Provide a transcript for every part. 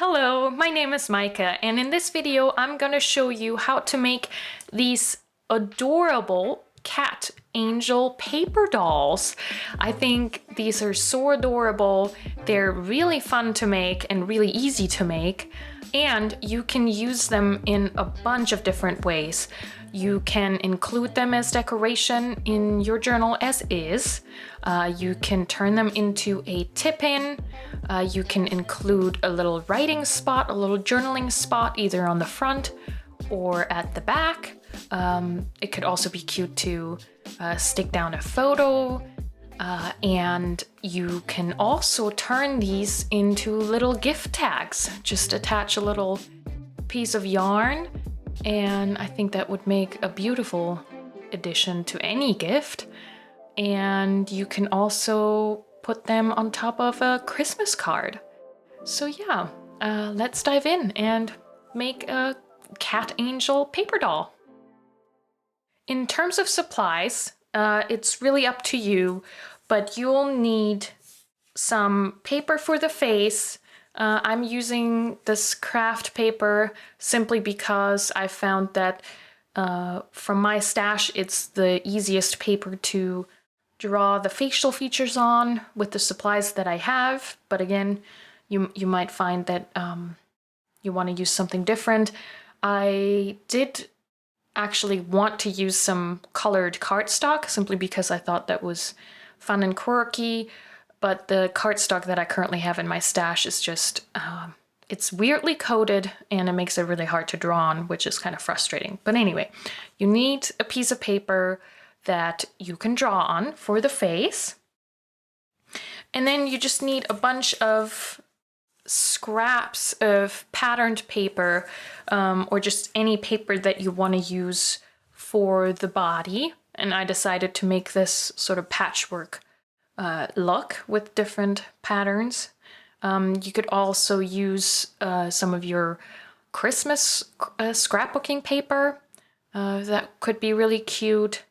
Hello, my name is Micah, and in this video I'm going to show you how to make these adorable cat angel paper dolls. I think these are so adorable, they're really fun to make and really easy to make, and you can use them in a bunch of different ways. You can include them as decoration in your journal as is. You can turn them into a tip-in. You can include a little writing spot, a little journaling spot, either on the front or at the back. It could also be cute to stick down a photo. And you can also turn these into little gift tags. Just attach a little piece of yarn, and I think that would make a beautiful addition to any gift. And you can also put them on top of a Christmas card. So yeah, let's dive in and make a cat angel paper doll. In terms of supplies, it's really up to you, but you'll need some paper for the face. I'm using this craft paper simply because I found that from my stash, it's the easiest paper to draw the facial features on with the supplies that I have. But again, you might find that you want to use something different. I did actually want to use some colored cardstock simply because I thought that was fun and quirky. But the cardstock that I currently have in my stash is just, it's weirdly coated and it makes it really hard to draw on, which is kind of frustrating. But anyway, you need a piece of paper that you can draw on for the face. And then you just need a bunch of scraps of patterned paper, or just any paper that you want to use for the body. And I decided to make this sort of patchwork look with different patterns. You could also use some of your Christmas scrapbooking paper. That could be really cute.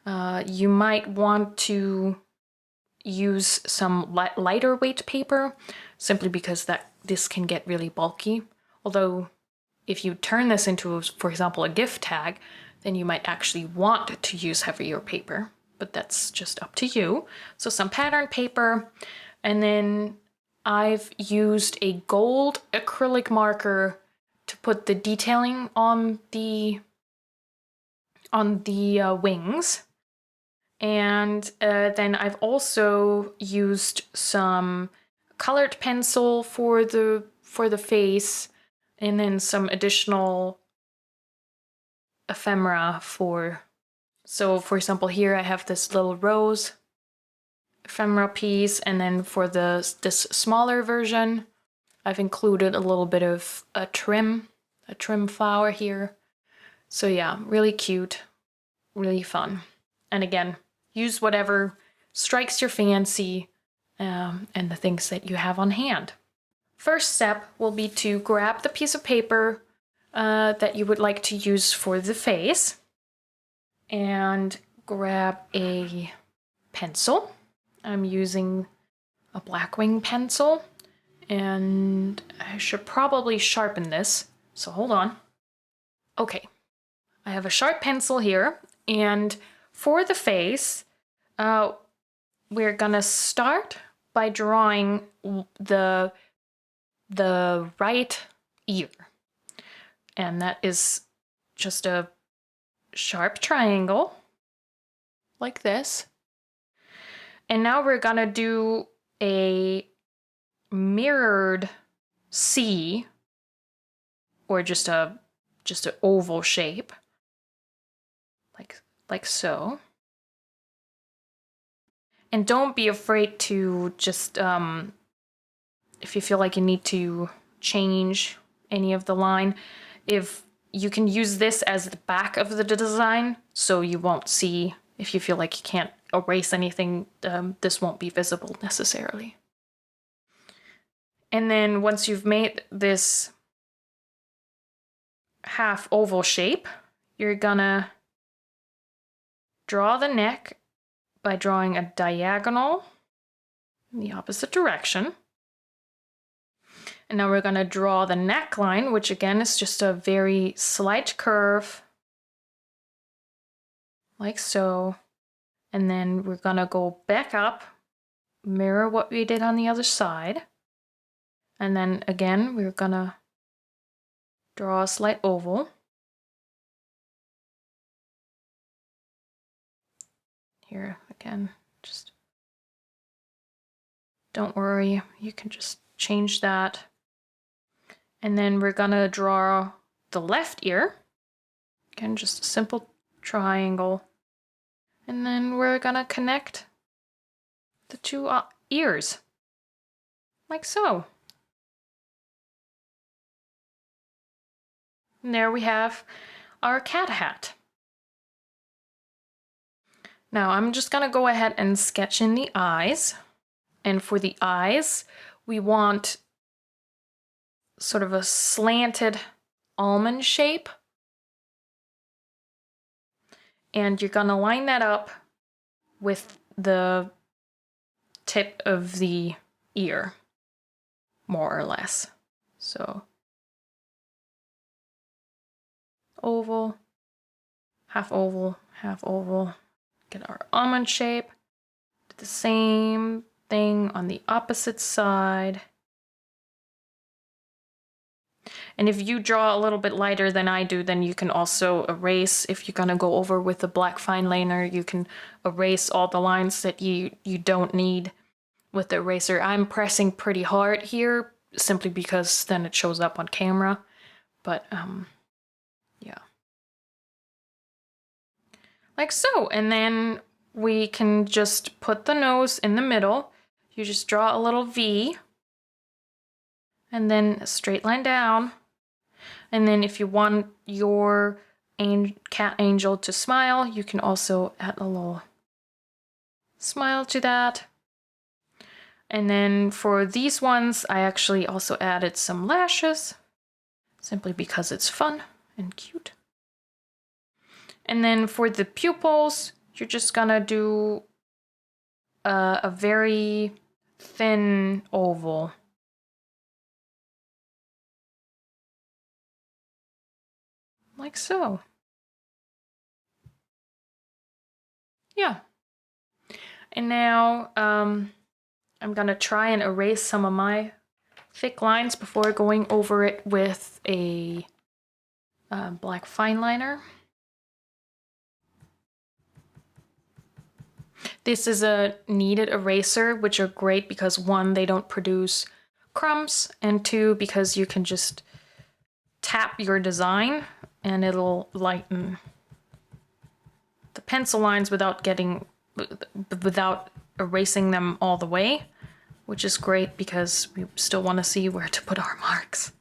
You might want to use some lighter weight paper simply because this can get really bulky. Although if you turn this into, for example, a gift tag, then you might actually want to use heavier paper. But that's just up to you. So some pattern paper, and then I've used a gold acrylic marker to put the detailing on the wings. And then I've also used some colored pencil for the face, and then some additional ephemera for. So for example, here I have this little rose ephemera piece, and then for this smaller version, I've included a little bit of a trim flower here. So yeah, really cute, really fun. And again, use whatever strikes your fancy and the things that you have on hand. First step will be to grab the piece of paper that you would like to use for the face, and grab a pencil. I'm using a Blackwing pencil, and I should probably sharpen this, so hold on. Okay, I have a sharp pencil here, and for the face, we're gonna start by drawing the right ear, and that is just a sharp triangle like this. And now we're gonna do a mirrored C, or just an oval shape, like so. And don't be afraid to just, if you feel like you need to change any of the line, if you can use this as the back of the design, so you won't see, if you feel like you can't erase anything, this won't be visible necessarily. And then once you've made this half oval shape, you're gonna draw the neck by drawing a diagonal in the opposite direction. And now we're gonna draw the neckline, which again is just a very slight curve, like so. And then we're gonna go back up, mirror what we did on the other side. And then again, we're gonna draw a slight oval. Here again, just don't worry, you can just change that. And then we're gonna draw the left ear. Again, just a simple triangle. And then we're gonna connect the two ears, like so. And there we have our cat hat. Now I'm just gonna go ahead and sketch in the eyes. And for the eyes, we want sort of a slanted almond shape. And you're gonna line that up with the tip of the ear, more or less. So oval, half oval, half oval. Get our almond shape. Do the same thing on the opposite side. And if you draw a little bit lighter than I do, then you can also erase. If you're gonna go over with the black fine liner, you can erase all the lines that you don't need with the eraser. I'm pressing pretty hard here, simply because then it shows up on camera. But yeah. Like so. And then we can just put the nose in the middle. You just draw a little V. And then a straight line down. And then if you want your cat angel to smile, you can also add a little smile to that. And then for these ones, I actually also added some lashes, simply because it's fun and cute. And then for the pupils, you're just gonna do a very thin oval. Like so. Yeah. And now I'm gonna try and erase some of my thick lines before going over it with a black fine liner. This is a kneaded eraser, which are great because one, they don't produce crumbs, and two, because you can just tap your design and it'll lighten the pencil lines without erasing them all the way, which is great because we still want to see where to put our marks.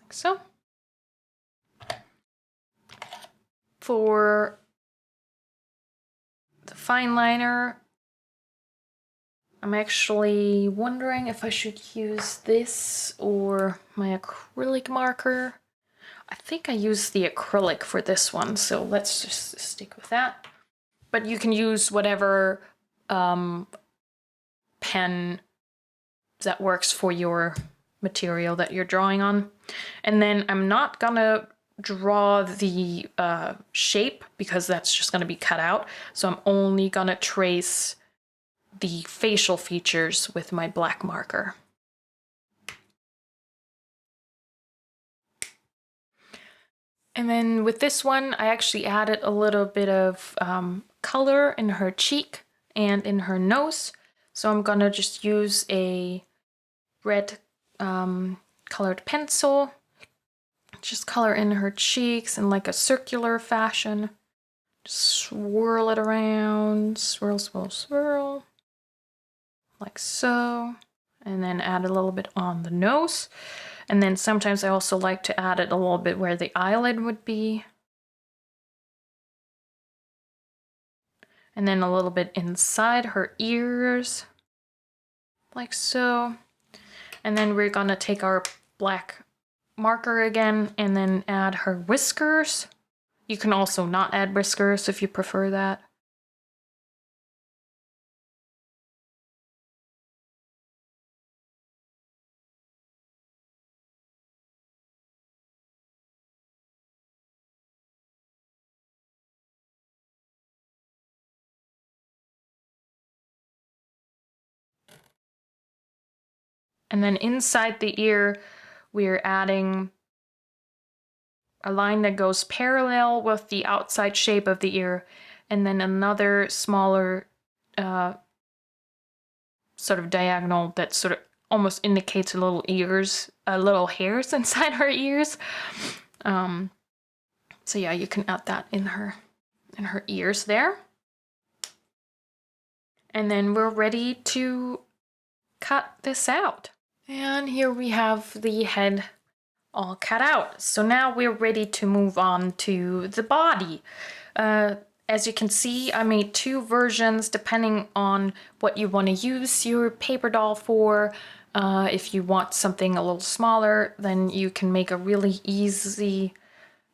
Like so. For the fine liner, I'm actually wondering if I should use this or my acrylic marker. I think I used the acrylic for this one, so let's just stick with that. But you can use whatever pen that works for your material that you're drawing on. And then I'm not gonna draw the shape because that's just gonna be cut out. So I'm only gonna trace the facial features with my black marker. And then with this one, I actually added a little bit of color in her cheek and in her nose. So I'm gonna just use a red colored pencil, just color in her cheeks in like a circular fashion. Just swirl it around, swirl, swirl, swirl, like so. And then add a little bit on the nose. And then sometimes I also like to add it a little bit where the eyelid would be. And then a little bit inside her ears, like so. And then we're gonna take our black marker again and then add her whiskers. You can also not add whiskers if you prefer that. And then inside the ear, we're adding a line that goes parallel with the outside shape of the ear, and then another smaller sort of diagonal that sort of almost indicates little ears, little hairs inside her ears. So yeah, you can add that in her ears there. And then we're ready to cut this out. And here we have the head all cut out. So now we're ready to move on to the body. As you can see, I made two versions depending on what you want to use your paper doll for. If you want something a little smaller, then you can make a really easy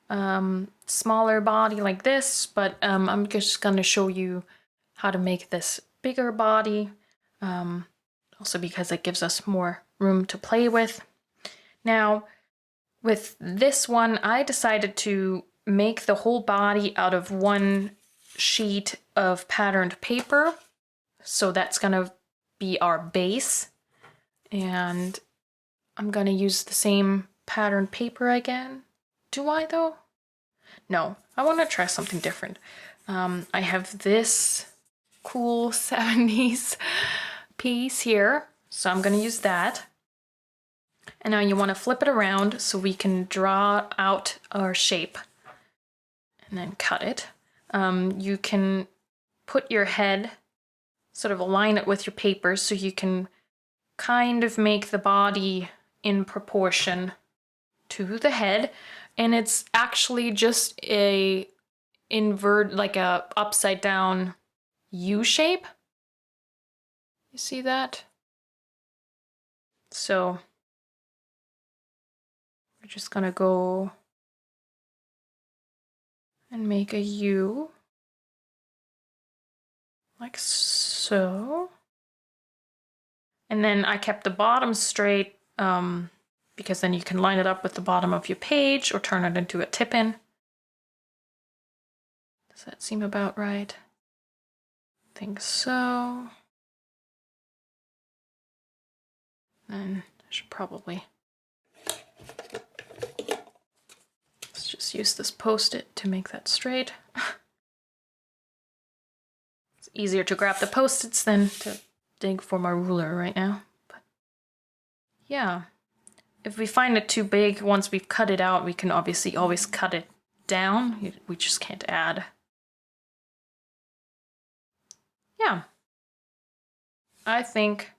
smaller body like this, but I'm just gonna show you how to make this bigger body, also because it gives us more room to play with. Now, with this one, I decided to make the whole body out of one sheet of patterned paper. So that's gonna be our base. And I'm gonna use the same patterned paper again. Do I though? No, I wanna try something different. I have this cool 70s piece here. So I'm gonna use that. And now you want to flip it around so we can draw out our shape and then cut it. You can put your head, sort of align it with your paper so you can kind of make the body in proportion to the head. And it's actually just a like a upside down U shape. You see that? So we're just gonna go and make a U, like so. And then I kept the bottom straight because then you can line it up with the bottom of your page or turn it into a tip-in. Does that seem about right? I think so. Then I should probably, let's just use this Post-it to make that straight. It's easier to grab the Post-its than to dig for my ruler right now. But yeah, if we find it too big, once we've cut it out, we can obviously always cut it down. We just can't add. Yeah, I think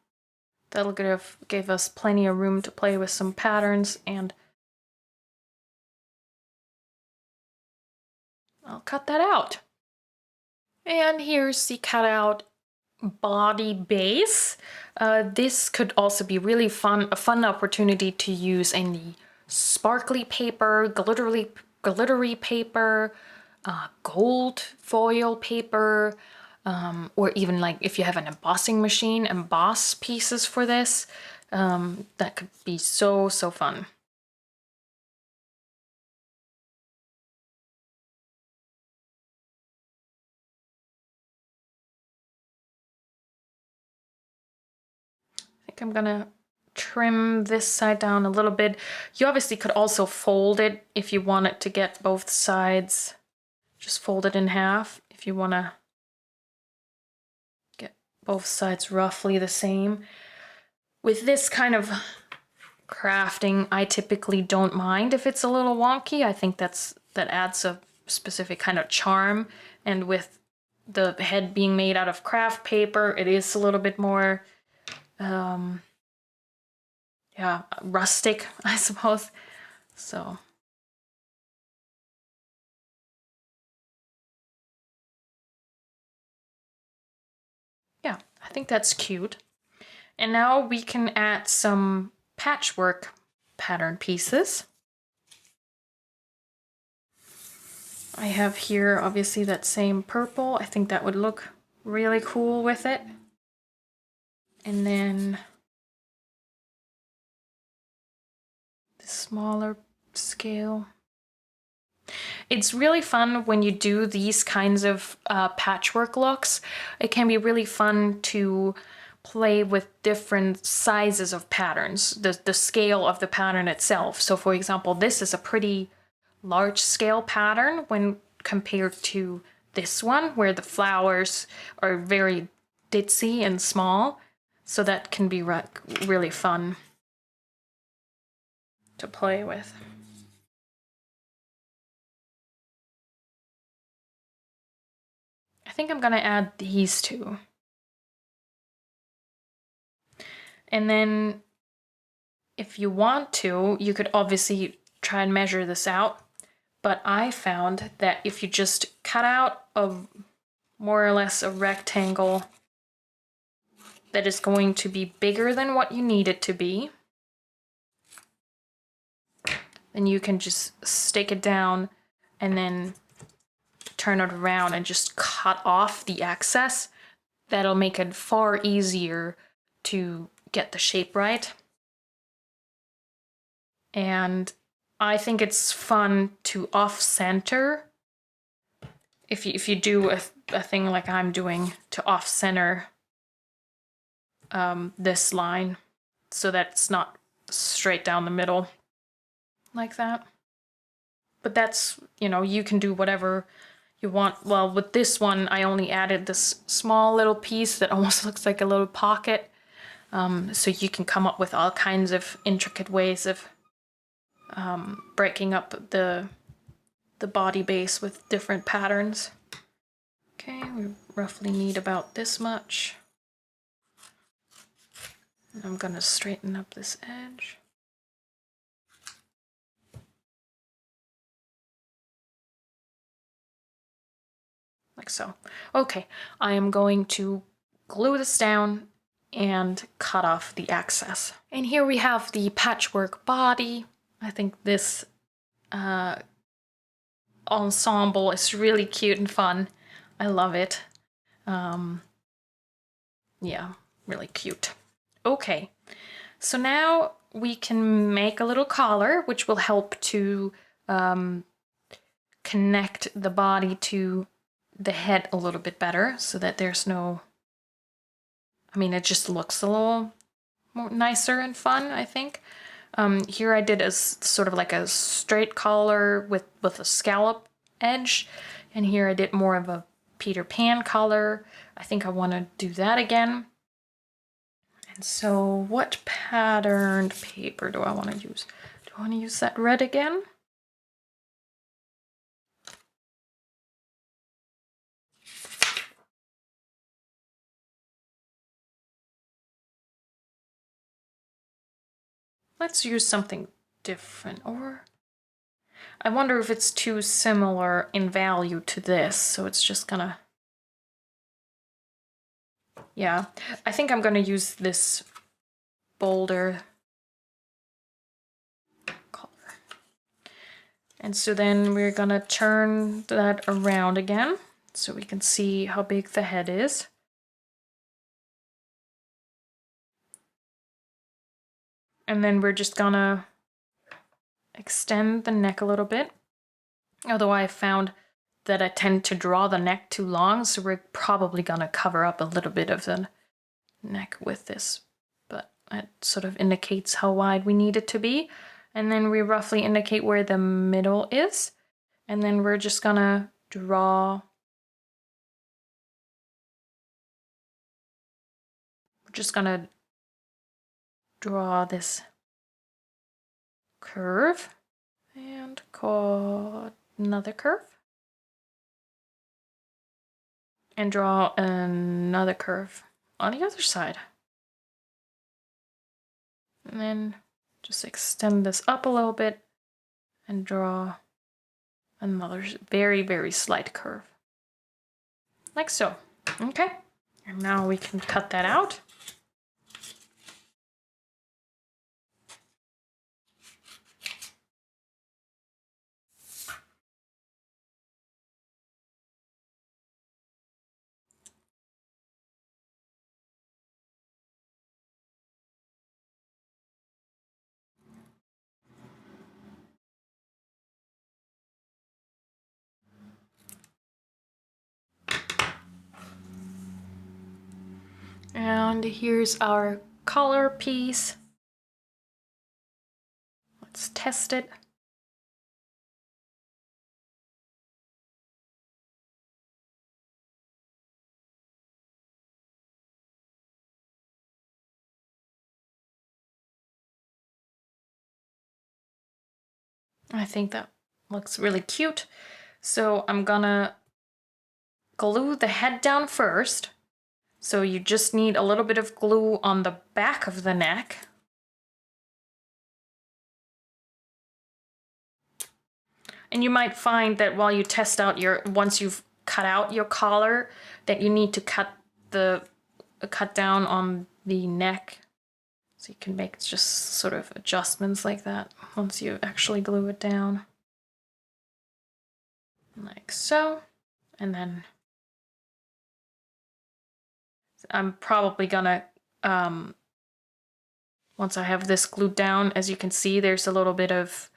that'll give us plenty of room to play with some patterns, and I'll cut that out. And here's the cutout body base. This could also be really a fun opportunity to use any sparkly paper, glittery paper, gold foil paper, or even like if you have an embossing machine, emboss pieces for this. That could be so fun. I think I'm gonna trim this side down a little bit. You obviously could also fold it if you want it to get both sides. Just fold it in half if you want to get both sides roughly the same. With this kind of crafting, I typically don't mind if it's a little wonky. I think that adds a specific kind of charm. And with the head being made out of craft paper, it is a little bit more yeah, rustic, I suppose. So yeah, I think that's cute. And now we can add some patchwork pattern pieces. I have here obviously that same purple. I think that would look really cool with it. And then the smaller scale. It's really fun when you do these kinds of patchwork looks. It can be really fun to play with different sizes of patterns, the scale of the pattern itself. So for example, this is a pretty large scale pattern when compared to this one, where the flowers are very ditzy and small. So that can be really fun to play with. I think I'm gonna add these two. And then if you want to, you could obviously try and measure this out. But I found that if you just cut out a more or less a rectangle that is going to be bigger than what you need it to be, then you can just stick it down and then turn it around and just cut off the excess. That'll make it far easier to get the shape right. And I think it's fun to off-center. If you do a thing like I'm doing, to off-center this line so that it's not straight down the middle like that. But that's, you know, you can do whatever you want. Well, with this one, I only added this small little piece that almost looks like a little pocket. So you can come up with all kinds of intricate ways of breaking up the body base with different patterns. Okay, we roughly need about this much. And I'm gonna straighten up this edge. Like so. Okay, I am going to glue this down and cut off the excess. And here we have the patchwork body. I think this ensemble is really cute and fun. I love it. Yeah, really cute. Okay, so now we can make a little collar, which will help to connect the body to the head a little bit better, so that there's no, I mean, it just looks a little more nicer and fun, I think. Here I did a sort of like a straight collar with a scallop edge, and here I did more of a Peter Pan collar. I think I want to do that again. And so what patterned paper do I want to use? Do I want to use that red again? Let's use something different. Or I wonder if it's too similar in value to this, so it's just gonna... Yeah, I think I'm gonna use this bolder color. And so then we're gonna turn that around again so we can see how big the head is. And then we're just gonna extend the neck a little bit. Although I found that I tend to draw the neck too long, so we're probably gonna cover up a little bit of the neck with this, but it sort of indicates how wide we need it to be. And then we roughly indicate where the middle is. And then we're just gonna draw, this curve and call another curve. And draw another curve on the other side. And then just extend this up a little bit and draw another very, very slight curve. Like so. Okay. And now we can cut that out. And here's our collar piece. Let's test it. I think that looks really cute. So I'm gonna glue the head down first. So you just need a little bit of glue on the back of the neck. And you might find that while you test out once you've cut out your collar, that you need to cut down on the neck. So you can make just sort of adjustments like that once you actually glue it down. Like so. And then I'm probably gonna, once I have this glued down, as you can see, there's a little bit of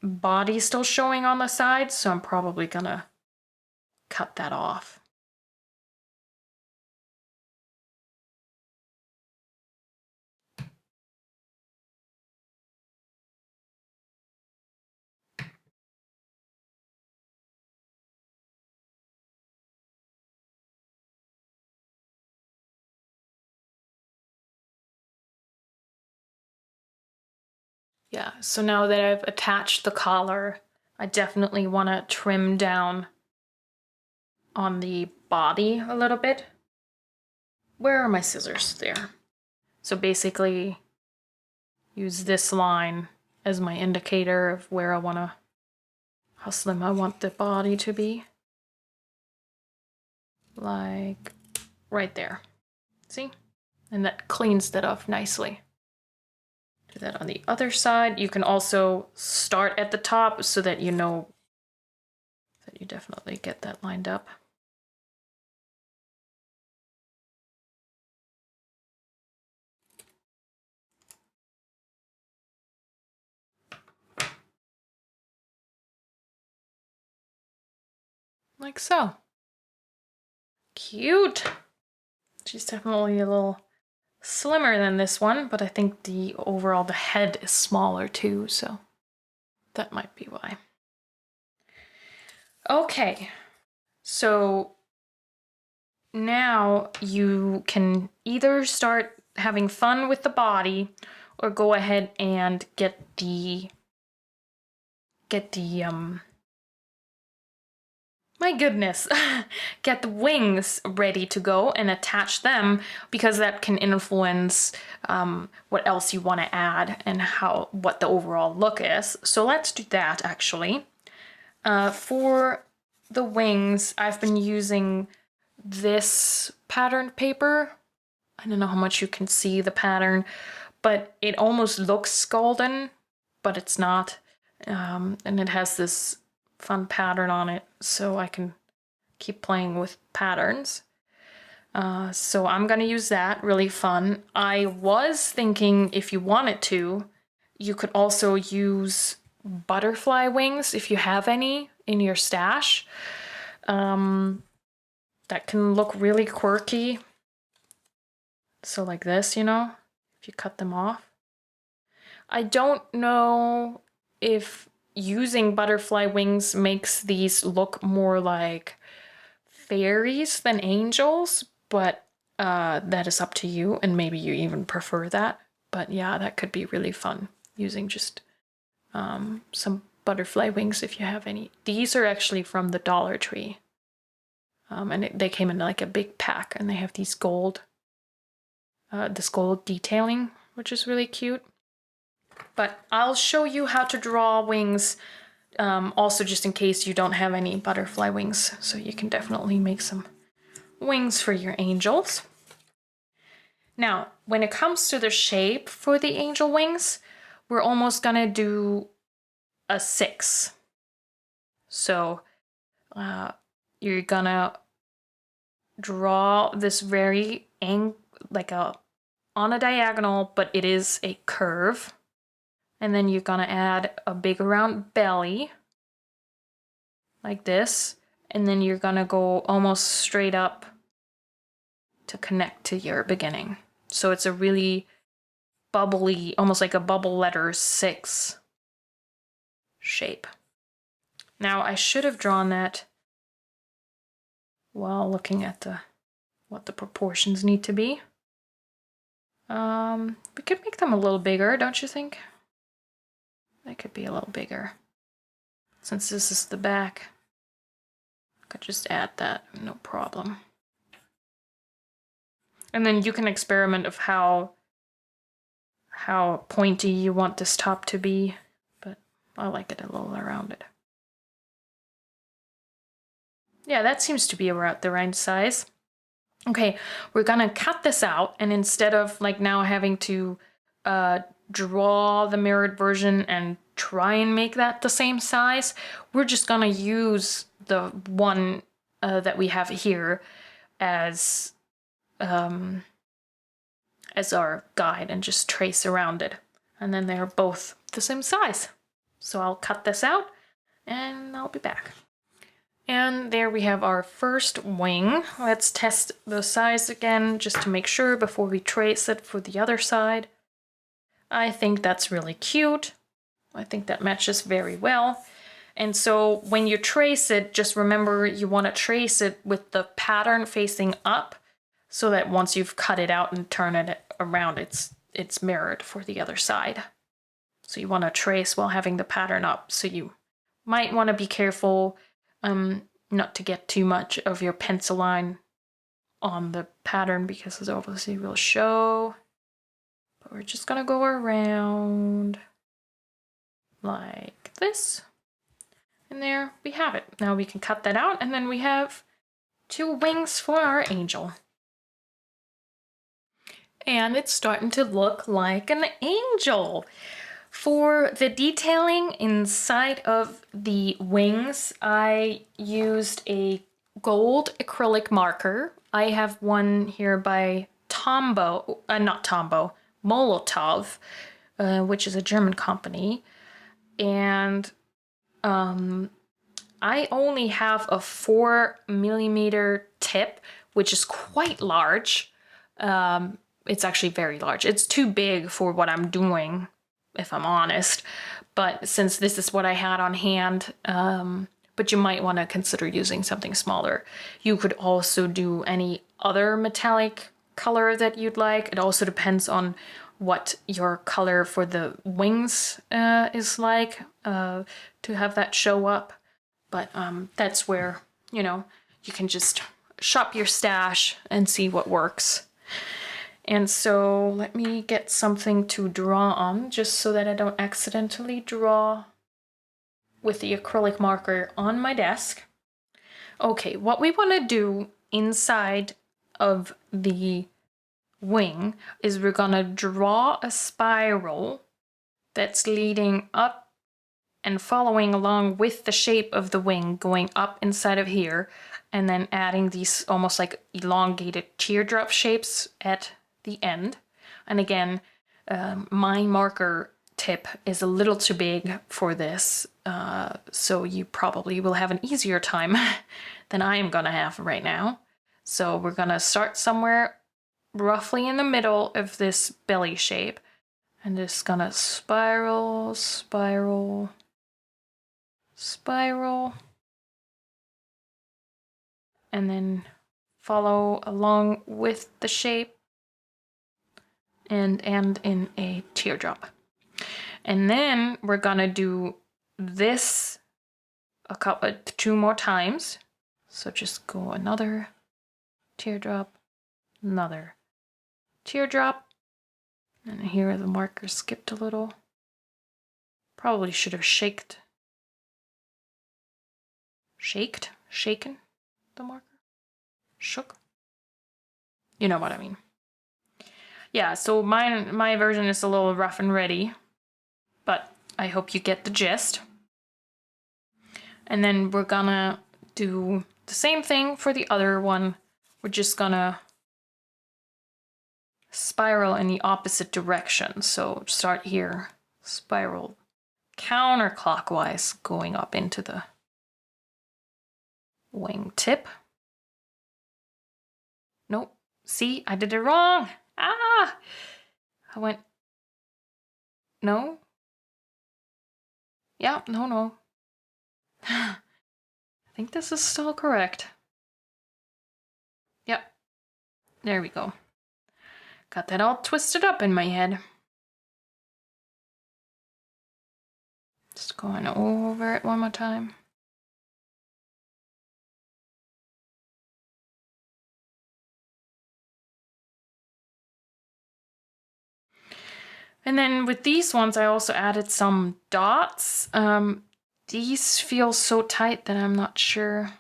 body still showing on the side, so I'm probably gonna cut that off. Yeah, so now that I've attached the collar, I definitely want to trim down on the body a little bit. Where are my scissors? There. So basically use this line as my indicator of where I want to, how slim I want the body to be. Like right there. See? And that cleans that off nicely. Do that on the other side. You can also start at the top so that you know that you definitely get that lined up. Like so. Cute. She's definitely a little slimmer than this one, but I think the head is smaller too, so that might be why. Okay, so now you can either start having fun with the body or go ahead and get the my goodness, get the wings ready to go and attach them, because that can influence what else you want to add and what the overall look is. So let's do that actually. For the wings, I've been using this patterned paper. I don't know how much you can see the pattern, but it almost looks golden, but it's not. And it has this fun pattern on it, so I can keep playing with patterns. So I'm gonna use that, really fun. I was thinking if you wanted to, you could also use butterfly wings if you have any in your stash. That can look really quirky. So like this, you know, if you cut them off. I don't know if using butterfly wings makes these look more like fairies than angels, but that is up to you, and maybe you even prefer that. But yeah, that could be really fun using just some butterfly wings if you have any. These are actually from the Dollar Tree, and they came in like a big pack, and they have these this gold detailing, which is really cute. But I'll show you how to draw wings, also just in case you don't have any butterfly wings, so you can definitely make some wings for your angels. Now, when it comes to the shape for the angel wings, we're almost gonna do a 6. So you're gonna draw this very on a diagonal, but it is a curve. And then you're gonna add a big round belly, like this. And then you're gonna go almost straight up to connect to your beginning. So it's a really bubbly, almost like a bubble letter 6 shape. Now I should have drawn that while looking at what the proportions need to be. We could make them a little bigger, don't you think? They could be a little bigger. Since this is the back, I could just add that, no problem. And then you can experiment of how pointy you want this top to be, but I like it a little rounded. Yeah, that seems to be about the right size. Okay, we're gonna cut this out, and instead of like now having to draw the mirrored version and try and make that the same size, we're just gonna use the one that we have here as our guide and just trace around it. And then they're both the same size. So I'll cut this out and I'll be back. And there we have our first wing. Let's test the size again just to make sure before we trace it for the other side. I think that's really cute. I think that matches very well. And so when you trace it, just remember you want to trace it with the pattern facing up so that once you've cut it out and turn it around, it's mirrored for the other side. So you want to trace while having the pattern up. So you might want to be careful not to get too much of your pencil line on the pattern because it obviously will show. But we're just gonna go around like this. And there we have it. Now we can cut that out, and then we have 2 wings for our angel. And it's starting to look like an angel. For the detailing inside of the wings, I used a gold acrylic marker. I have one here by Molotov, which is a German company. And I only have a 4mm tip, which is quite large. It's actually very large. It's too big for what I'm doing, if I'm honest. But since this is what I had on hand, but you might want to consider using something smaller. You could also do any other metallic color that you'd like. It also depends on what your color for the wings is like to have that show up. But that's where, you know, you can just shop your stash and see what works. And so let me get something to draw on just so that I don't accidentally draw with the acrylic marker on my desk. Okay, what we want to do inside of the wing is we're gonna draw a spiral that's leading up and following along with the shape of the wing, going up inside of here, and then adding these almost like elongated teardrop shapes at the end. And again, my marker tip is a little too big for this, so you probably will have an easier time than I am gonna have right now. So we're gonna start somewhere roughly in the middle of this belly shape, and just gonna spiral, spiral, spiral, and then follow along with the shape and end in a teardrop. And then we're gonna do this two more times. So just go another teardrop, another teardrop, and here the marker skipped a little. Probably should have shaken the marker. Shook. You know what I mean. Yeah, so my version is a little rough and ready, but I hope you get the gist. And then we're gonna do the same thing for the other one. We're just gonna spiral in the opposite direction. So start here, spiral counterclockwise, going up into the wing tip. Nope, see, I did it wrong. Ah! I went, no? Yeah, no. I think this is still correct. Yep, there we go. Got that all twisted up in my head. Just going over it one more time. And then with these ones, I also added some dots. These feel so tight that I'm not sure.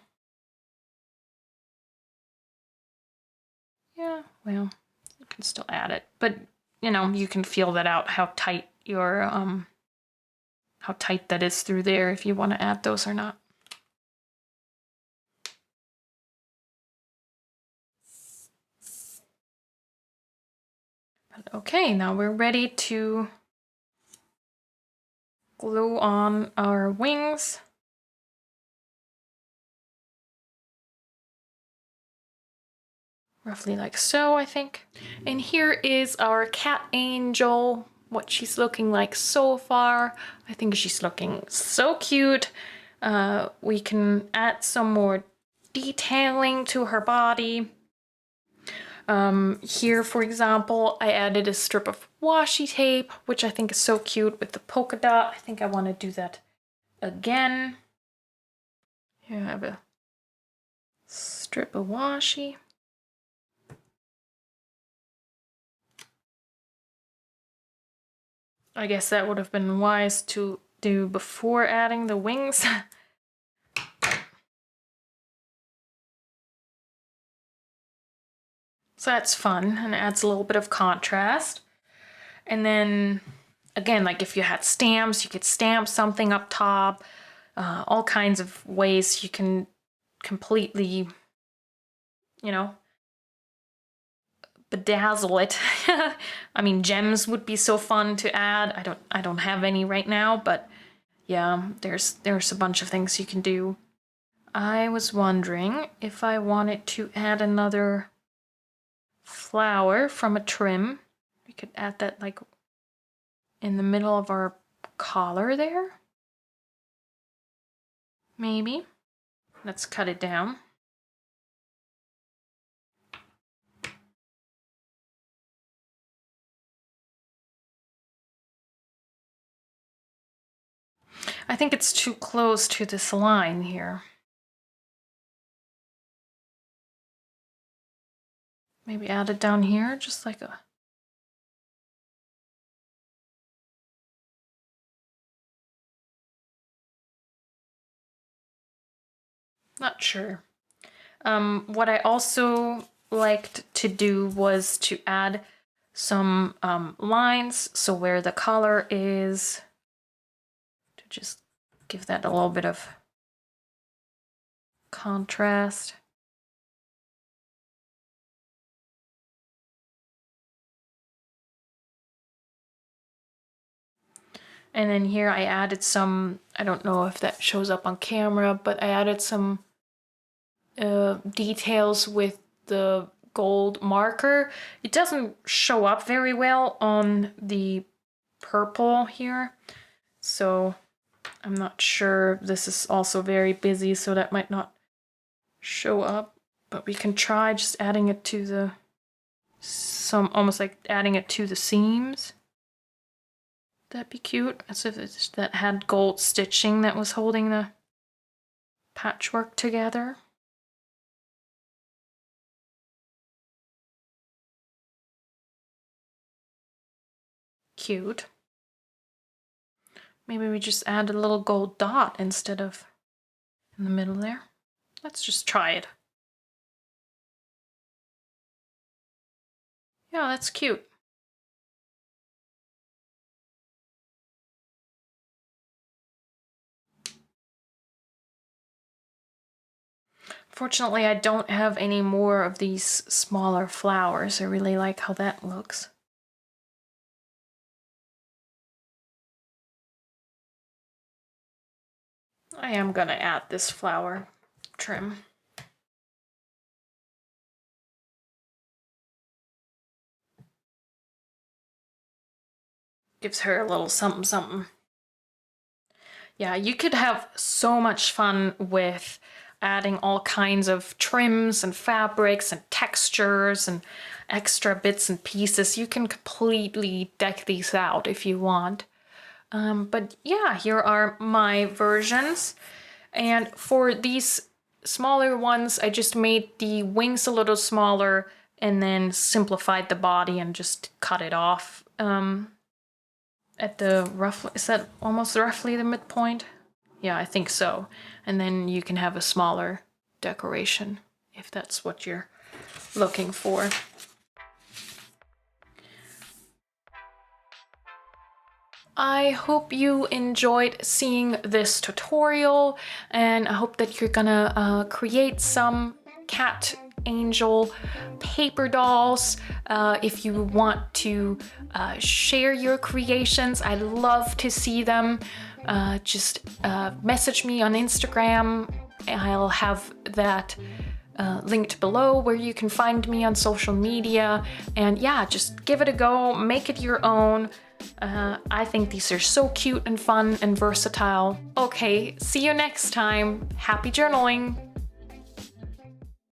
Yeah, well, you can still add it, but you know, you can feel that out, how tight your, how tight that is through there if you want to add those or not. But okay, now we're ready to glue on our wings. Roughly like so, I think. And here is our cat angel, what she's looking like so far. I think she's looking so cute. We can add some more detailing to her body. Here, for example, I added a strip of washi tape, which I think is so cute with the polka dot. I think I want to do that again. Here I have a strip of washi. I guess that would have been wise to do before adding the wings. So that's fun and adds a little bit of contrast. And then again, like if you had stamps, you could stamp something up top. All kinds of ways you can completely, you know, bedazzle it. I mean, gems would be so fun to add. I don't have any right now, but yeah, there's a bunch of things you can do. I was wondering if I wanted to add another flower from a trim. We could add that like in the middle of our collar there. Maybe. Let's cut it down. I think it's too close to this line here. Maybe add it down here, just like a... Not sure. What I also liked to do was to add some lines, so where the collar is, to just give that a little bit of contrast. And then here I added some, I don't know if that shows up on camera, but I added some details with the gold marker. It doesn't show up very well on the purple here, so I'm not sure. This is also very busy, so that might not show up, but we can try just adding it to the, almost like adding it to the seams. That'd be cute, as if it's, that had gold stitching that was holding the patchwork together. Cute. Maybe we just add a little gold dot instead of in the middle there. Let's just try it. Yeah, that's cute. Fortunately, I don't have any more of these smaller flowers. I really like how that looks. I am gonna add this flower trim. Gives her a little something something. Yeah, you could have so much fun with adding all kinds of trims and fabrics and textures and extra bits and pieces. You can completely deck these out if you want. But yeah, here are my versions. And for these smaller ones, I just made the wings a little smaller and then simplified the body and just cut it off at the roughly, is that almost roughly the midpoint? Yeah, I think so. And then you can have a smaller decoration if that's what you're looking for. I hope you enjoyed seeing this tutorial, and I hope that you're gonna create some cat angel paper dolls. If you want to share your creations, I'd love to see them. Just message me on Instagram. I'll have that linked below where you can find me on social media. And yeah, just give it a go, make it your own. I think these are so cute and fun and versatile. Okay, see you next time. Happy journaling!